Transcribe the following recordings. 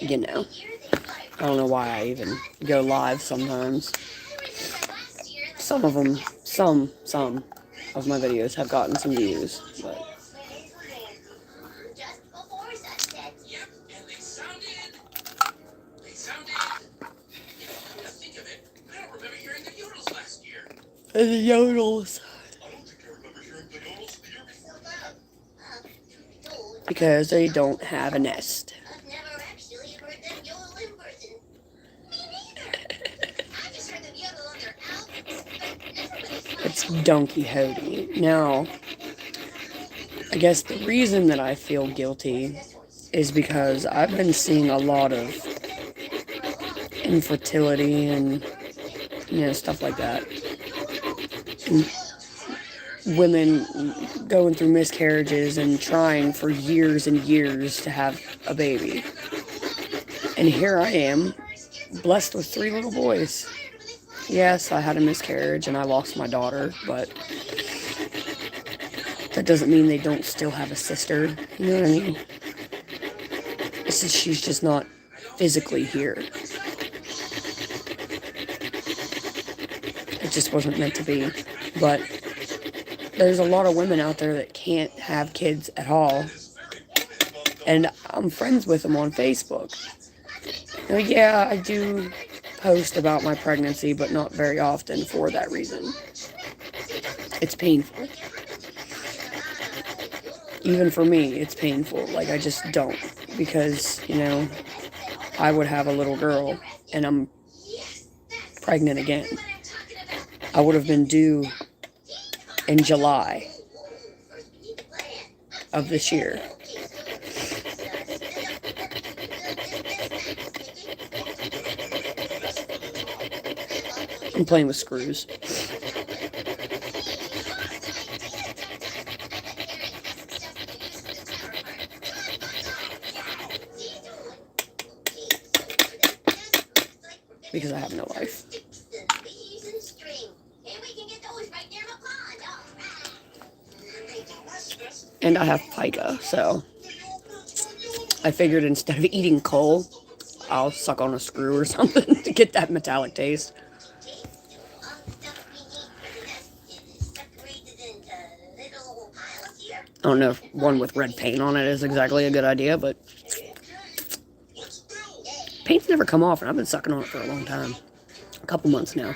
you know, I don't know why I even go live sometimes. Some of them, some of my videos have gotten some views, but the yodels. Because they don't have a nest. It's Don Quixote. Now, I guess the reason that I feel guilty is because I've been seeing a lot of infertility and, stuff like that. And women going through miscarriages and trying for years and years to have a baby. And here I am, blessed with 3 little boys. Yes, I had a miscarriage and I lost my daughter, but that doesn't mean they don't still have a sister. You know what I mean? It's just she's just not physically here. It just wasn't meant to be. But there's a lot of women out there that can't have kids at all. And I'm friends with them on Facebook. Yeah, I do post about my pregnancy, but not very often for that reason. It's painful. Even for me, it's painful. Like, I just don't. Because, I would have a little girl, and I'm pregnant again. I would have been due in July of this year. I'm playing with screws. Because I have no life. And I have pica, so I figured instead of eating coal, I'll suck on a screw or something to get that metallic taste. I don't know if one with red paint on it is exactly a good idea, but paint's never come off, and I've been sucking on it for a long time. A couple months now.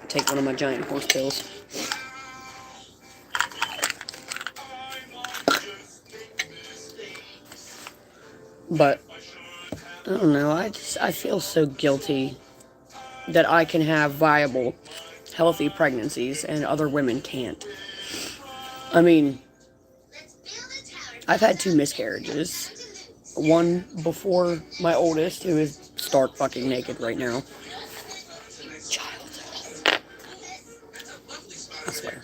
Take one of my giant horse pills. But I don't know, I feel so guilty that I can have viable, healthy pregnancies and other women can't. I mean, I've had 2 miscarriages. One before my oldest, who is stark fucking naked right now. Child. I swear.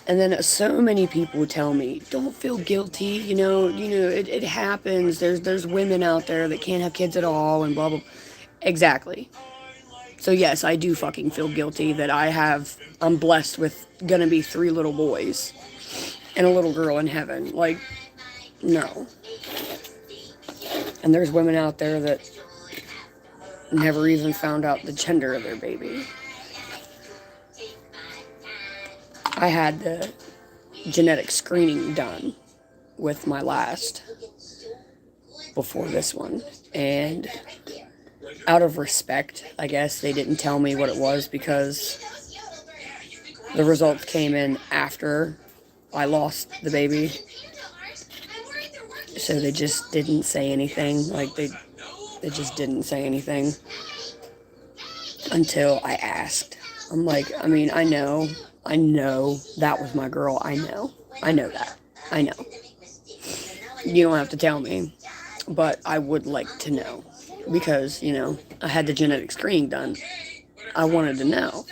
And then so many people tell me, don't feel guilty, it happens. There's women out there that can't have kids at all and blah, blah. Exactly. So yes, I do fucking feel guilty that I'm blessed with gonna be 3 little boys and a little girl in heaven. Like, no. And there's women out there that never even found out the gender of their baby. I had the genetic screening done with my last before this one, and out of respect, I guess, they didn't tell me what it was because the results came in after I lost the baby. So they just didn't say anything. Like, they just didn't say anything until I asked. I'm like, I mean, I know that was my girl. I know that. I know. You don't have to tell me, but I would like to know because, I had the genetic screening done. I wanted to know,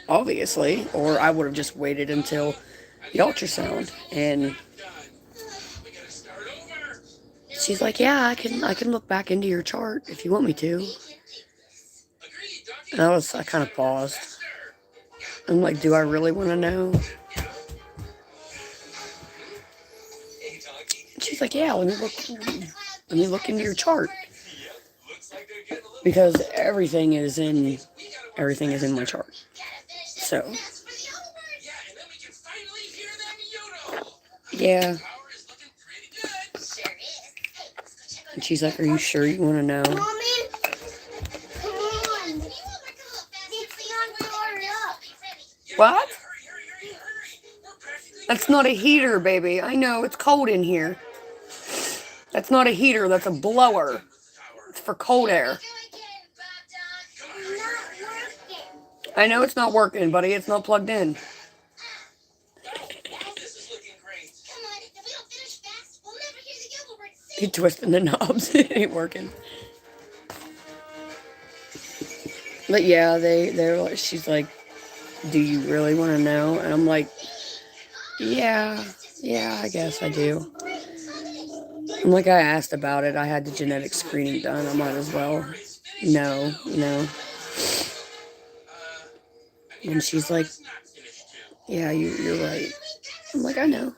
obviously, or I would have just waited until the ultrasound. And she's like, yeah, I can look back into your chart if you want me to. And I kind of paused. I'm like, do I really want to know? She's like, yeah, let me look into your chart. Because everything is in my chart. So, yeah. And she's like, are you sure you want to know? What? That's not a heater, baby. I know, it's cold in here. That's not a heater, that's a blower. It's for cold air. I know it's not working, buddy. It's not plugged in. He's twisting the knobs. It ain't working. But yeah, they're like, she's like, do you really want to know? And I'm like, yeah, I guess I do. I'm like, I asked about it. I had the genetic screening done. I might as well know, you know. And she's like, yeah, you're right. I'm like, I know.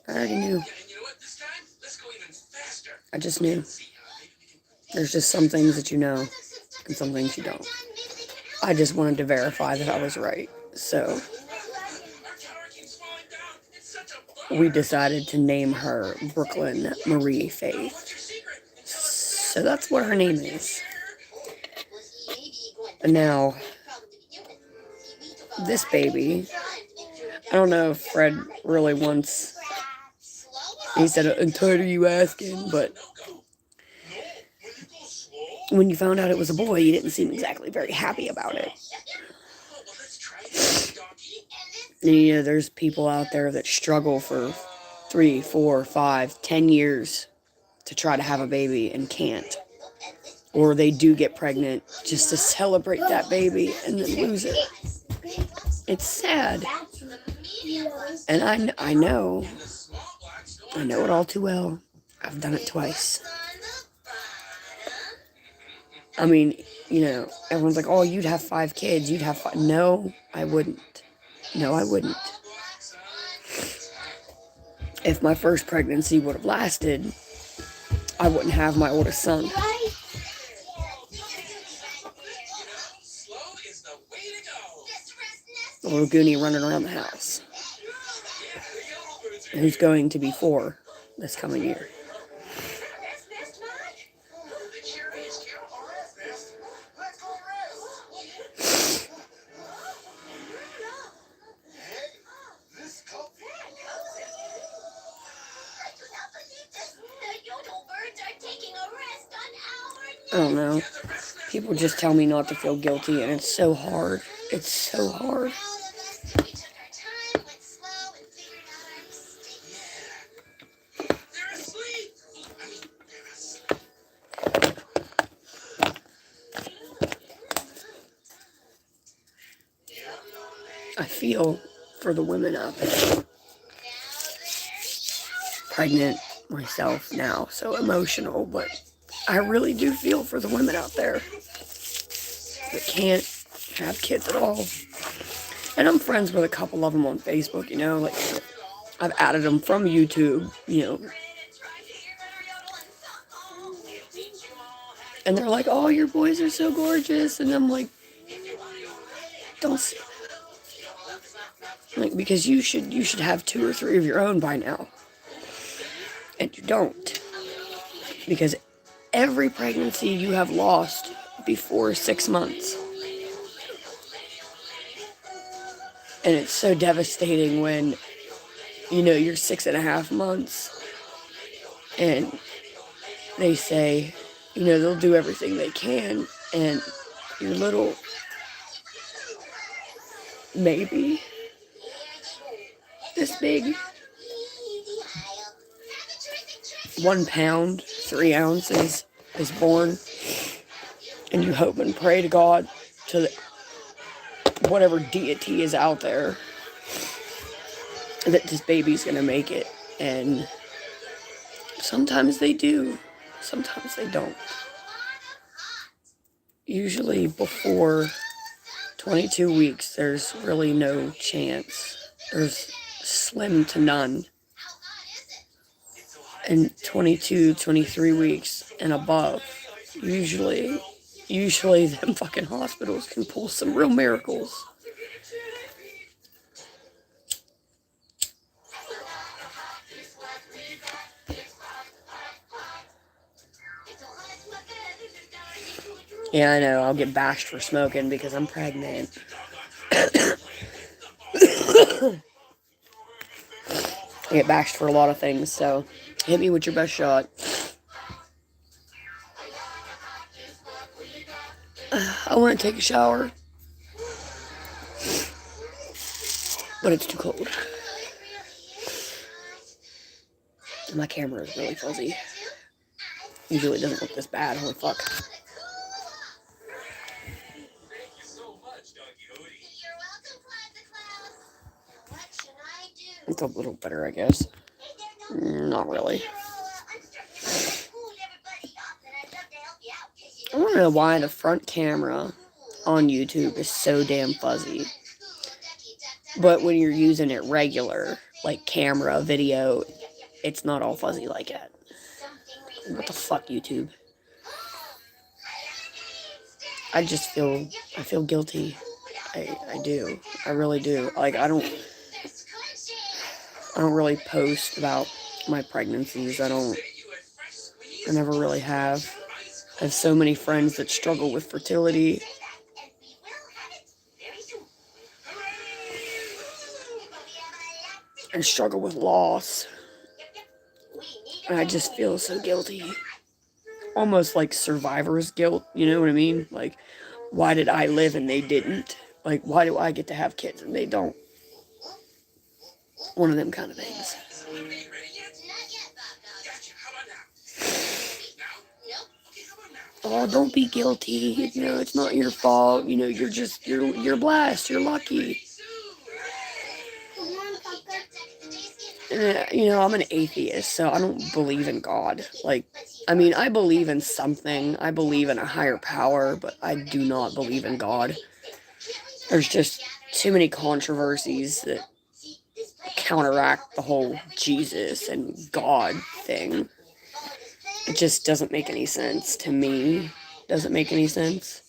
I already knew. I just knew. There's just some things that you know and some things you don't. I just wanted to verify that I was right. So we decided to name her Brooklyn Marie Faith. So that's what her name is. Now, this baby, I don't know if Fred really wants, he said, I'm tired of you asking, but when you found out it was a boy, you didn't seem exactly very happy about it. And, you know, there's people out there that struggle for 3, 4, 5, 10 years to try to have a baby and can't. Or they do get pregnant just to celebrate that baby and then lose it. It's sad. And I know it all too well. I've done it twice. I mean, you know, everyone's like, oh, you'd have 5 kids. You'd have 5. No, I wouldn't. No, I wouldn't. If my first pregnancy would have lasted, I wouldn't have my oldest son. The little Goonie running around the house. Who's going to be 4 this coming year. I don't know. People just tell me not to feel guilty, and it's so hard. It's so hard. I feel for the women out there. Pregnant myself now, so emotional, but I really do feel for the women out there that can't have kids at all. And I'm friends with a couple of them on Facebook, you know, like I've added them from YouTube, you know. And they're like, oh, your boys are so gorgeous. And I'm like, don't say that. Like, because you should have 2 or 3 of your own by now. And you don't. Because every pregnancy you have lost before 6 months. And it's so devastating when, you know, you're 6.5 months and they say, you know, they'll do everything they can and your little maybe this big, 1 pound, 3 ounces is born, and you hope and pray to God, to whatever deity is out there, that this baby's gonna make it. And sometimes they do, sometimes they don't. usually before 22 weeks, there's really no chance. There's slim to none. And 22, 23 weeks and above, usually them fucking hospitals can pull some real miracles. Yeah, I know, I'll get bashed for smoking because I'm pregnant. I get bashed for a lot of things, so hit me with your best shot. I want to take a shower, but it's too cold. My camera is really fuzzy. Usually it doesn't look this bad. Holy fuck. It's a little better, I guess. Not really. I don't know why the front camera on YouTube is so damn fuzzy. But when you're using it regular, like camera, video, it's not all fuzzy like that. What the fuck, YouTube? I feel guilty. I do. I really do. Like, I don't really post about my pregnancies. I never really have. I have so many friends that struggle with fertility. And struggle with loss. And I just feel so guilty. Almost like survivor's guilt, you know what I mean? Like, why did I live and they didn't? Like, why do I get to have kids and they don't? One of them kind of things. Oh, don't be guilty. You know, it's not your fault. You know, you're blessed. You're lucky. You know, I'm an atheist, so I don't believe in God. Like, I mean, I believe in something. I believe in a higher power, but I do not believe in God. There's just too many controversies that counteract the whole Jesus and God thing. It just doesn't make any sense to me. Doesn't make any sense.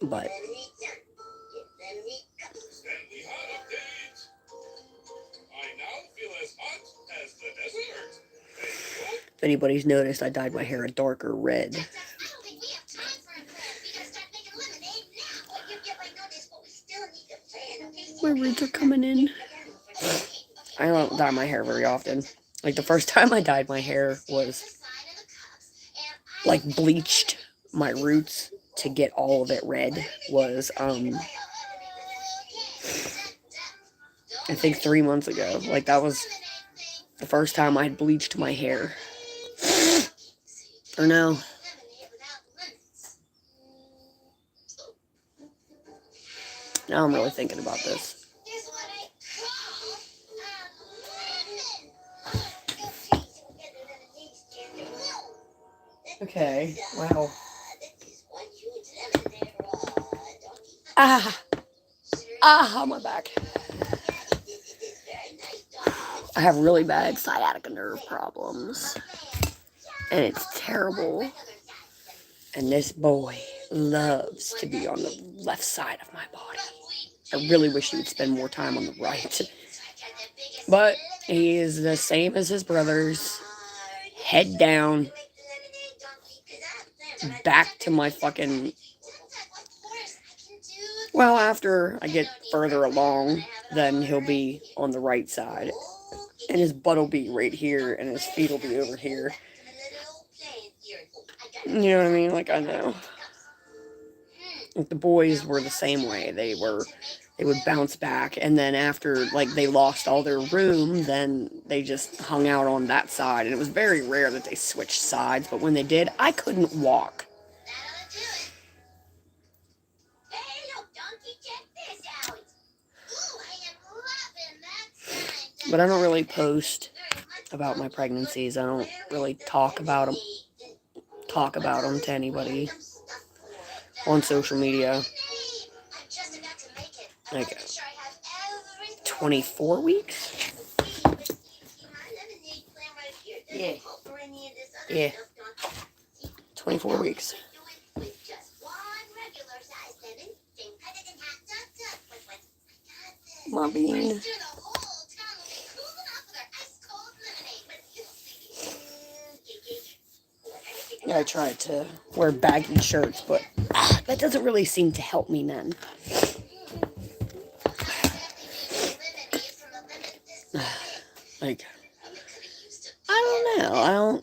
But if anybody's noticed, I dyed my hair a darker red. My roots are coming in. I don't dye my hair very often. Like, the first time I dyed my hair was, like, bleached my roots to get all of it red was, I think 3 months ago. Like, that was the first time I had bleached my hair. Or no. Now I'm really thinking about this. Okay, wow. My back. I have really bad sciatica nerve problems. And it's terrible. And this boy loves to be on the left side of my body. I really wish he would spend more time on the right. But he is the same as his brothers. Head down. Back to my fucking... Well, after I get further along, then he'll be on the right side. And his butt will be right here, and his feet will be over here. You know what I mean? Like, I know. Like, the boys were the same way. They would bounce back, and then after, like, they lost all their room, then they just hung out on that side. And it was very rare that they switched sides, but when they did, I couldn't walk. But I don't really post about my pregnancies. I don't really talk about them. talk about them to anybody on social media. Like 24 weeks? Yeah. Yeah. 24 weeks. My bean. I tried to wear baggy shirts, but that doesn't really seem to help me none. Like, I don't know.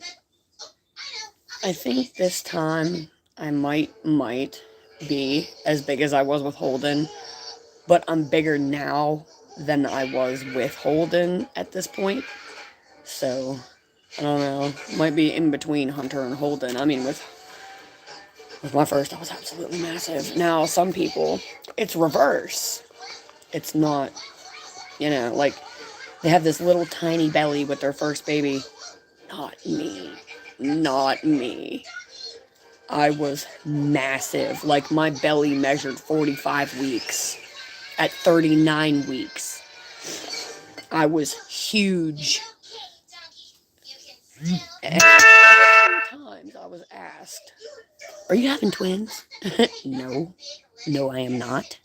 I think this time I might be as big as I was with Holden, but I'm bigger now than I was with Holden at this point. So, I don't know. Might be in between Hunter and Holden. I mean, with my first, I was absolutely massive. Now, some people, it's reverse. It's not, like, they have this little tiny belly with their first baby. Not me. Not me. I was massive. Like, my belly measured 45 weeks. At 39 weeks, I was huge. And times I was asked, "Are you having twins?" No. No, I am not.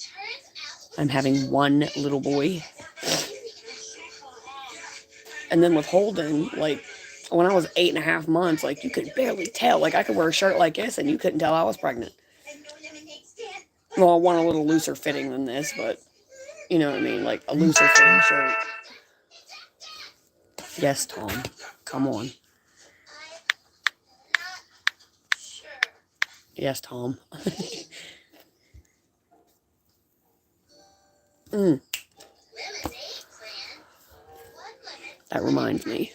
I'm having one little boy. And then with Holden, like, when I was 8.5 months, like, you could barely tell. Like, I could wear a shirt like this, and you couldn't tell I was pregnant. Well, I want a little looser fitting than this, but you know what I mean? Like, a looser fitting shirt. Yes, Tom. Come on. Yes, Tom. That reminds me.